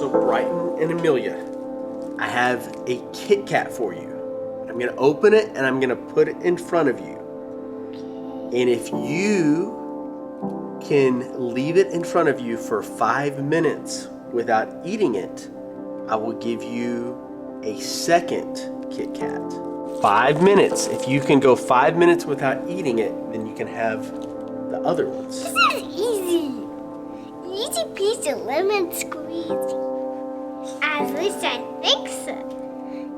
So Brighton and Amelia, I have a Kit Kat for you. I'm going to open it and I'm going to put it in front of you. And if you can leave it in front of you for 5 minutes without eating it, I will give you a second Kit Kat. 5 minutes. If you can go 5 minutes without eating it, then you can have the other ones. This is easy. Easy peasy lemon squeezy. At least I think so.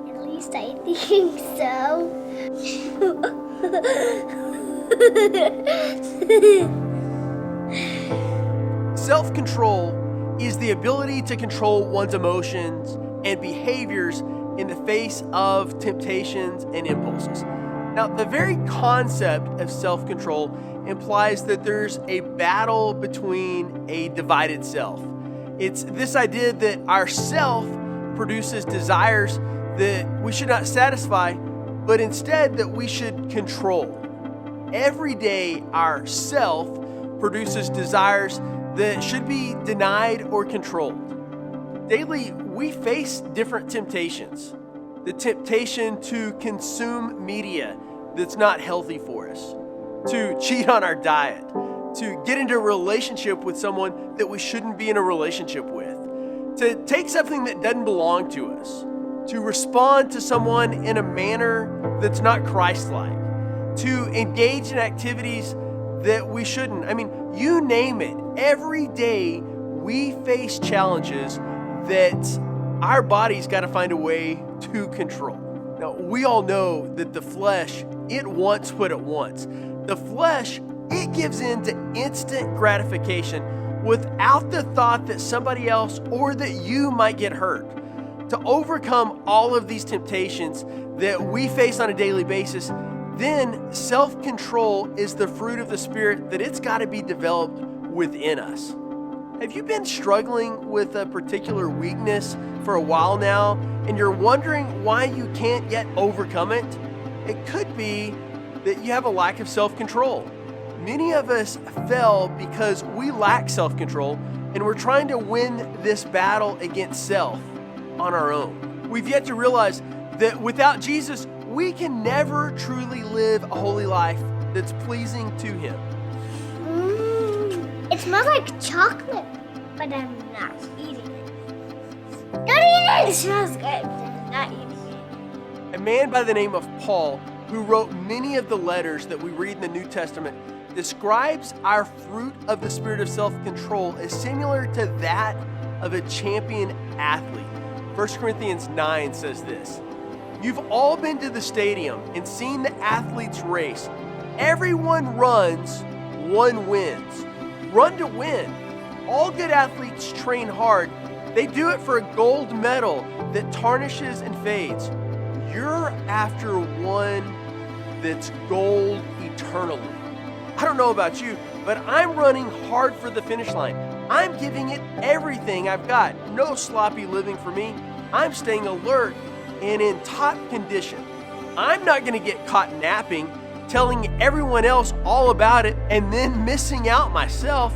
At least I think so. Self-control is the ability to control one's emotions and behaviors in the face of temptations and impulses. Now, the very concept of self-control implies that there's a battle between a divided self. It's this idea that our self produces desires that we should not satisfy, but instead that we should control. Every day, our self produces desires that should be denied or controlled. Daily, we face different temptations. The temptation to consume media that's not healthy for us, to cheat on our diet, to get into a relationship with someone that we shouldn't be in a relationship with, to take something that doesn't belong to us, to respond to someone in a manner that's not Christ-like, to engage in activities that we shouldn't. I mean, you name it. Every day we face challenges that our body's got to find a way to control. Now, we all know that the flesh, it wants what it wants. The flesh, it gives in to instant gratification without the thought that somebody else or that you might get hurt. To overcome all of these temptations that we face on a daily basis, then self-control is the fruit of the Spirit that it's got to be developed within us. Have you been struggling with a particular weakness for a while now, and you're wondering why you can't yet overcome it? It could be that you have a lack of self-control. Many of us fail because we lack self-control, and we're trying to win this battle against self on our own. We've yet to realize that without Jesus, we can never truly live a holy life that's pleasing to Him. It smells like chocolate, but I'm not eating it. Don't eat it! It smells good, but I'm not eating it. A man by the name of Paul, who wrote many of the letters that we read in the New Testament, describes our fruit of the spirit of self-control as similar to that of a champion athlete. 1 Corinthians 9 says this: "You've all been to the stadium and seen the athletes race. Everyone runs, one wins. Run to win. All good athletes train hard. They do it for a gold medal that tarnishes and fades. You're after one that's gold eternally." I don't know about you, but I'm running hard for the finish line. I'm giving it everything I've got. No sloppy living for me. I'm staying alert and in top condition. I'm not going to get caught napping, telling everyone else all about it, and then missing out myself.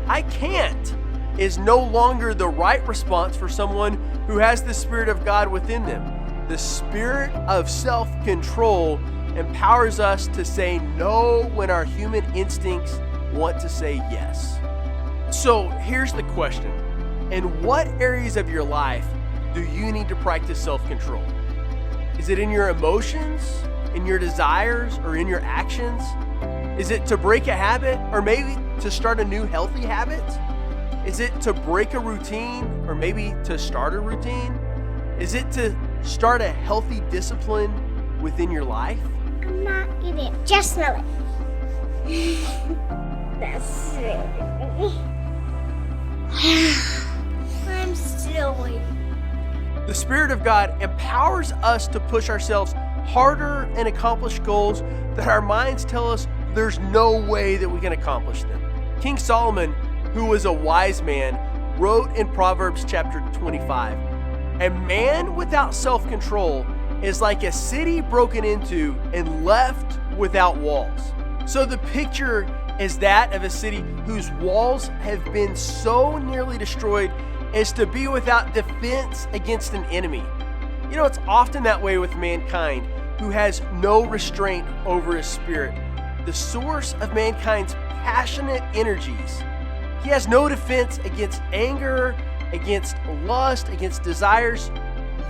I can't is no longer the right response for someone who has the Spirit of God within them. The spirit of self-control empowers us to say no when our human instincts want to say yes. So here's the question: in what areas of your life do you need to practice self-control? Is it in your emotions, in your desires, or in your actions? Is it to break a habit, or maybe to start a new healthy habit? Is it to break a routine, or maybe to start a routine? Is it to start a healthy discipline within your life? I'm not eating it. Just smell it. That's really I'm still waiting. The Spirit of God empowers us to push ourselves harder and accomplish goals that our minds tell us there's no way that we can accomplish them. King Solomon, who was a wise man, wrote in Proverbs chapter 25, "A man without self-control is like a city broken into and left without walls." So the picture is that of a city whose walls have been so nearly destroyed is to be without defense against an enemy. You know, it's often that way with mankind, who has no restraint over his spirit. The source of mankind's passionate energies. He has no defense against anger, against lust, against desires,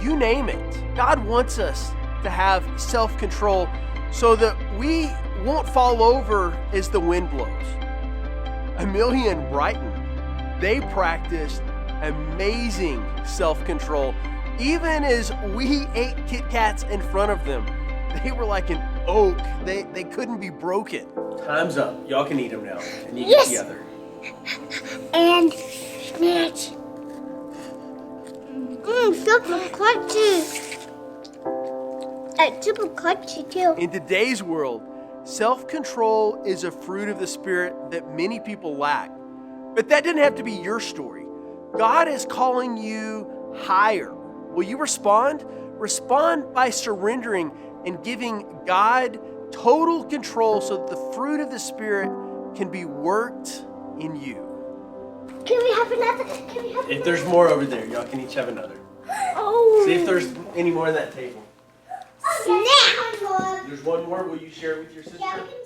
you name it. God wants us to have self-control so that we won't fall over as the wind blows. Amelia and Brighton, they practiced amazing self-control. Even as we ate Kit Kats in front of them, they were like an oak. They couldn't be broken. Time's up. Y'all can eat them now. And you Yes. get the other. And snatch. Super crunchy. Super crunchy too. In today's world, self-control is a fruit of the Spirit that many people lack. But that didn't have to be your story. God is calling you higher. Will you respond? Respond by surrendering and giving God total control so that the fruit of the Spirit can be worked in you. Can we have another? If there's more over there, y'all can each have another. Oh. See if there's any more on that table. Snap. There's one more. Will you share it with your sister? Yeah, we can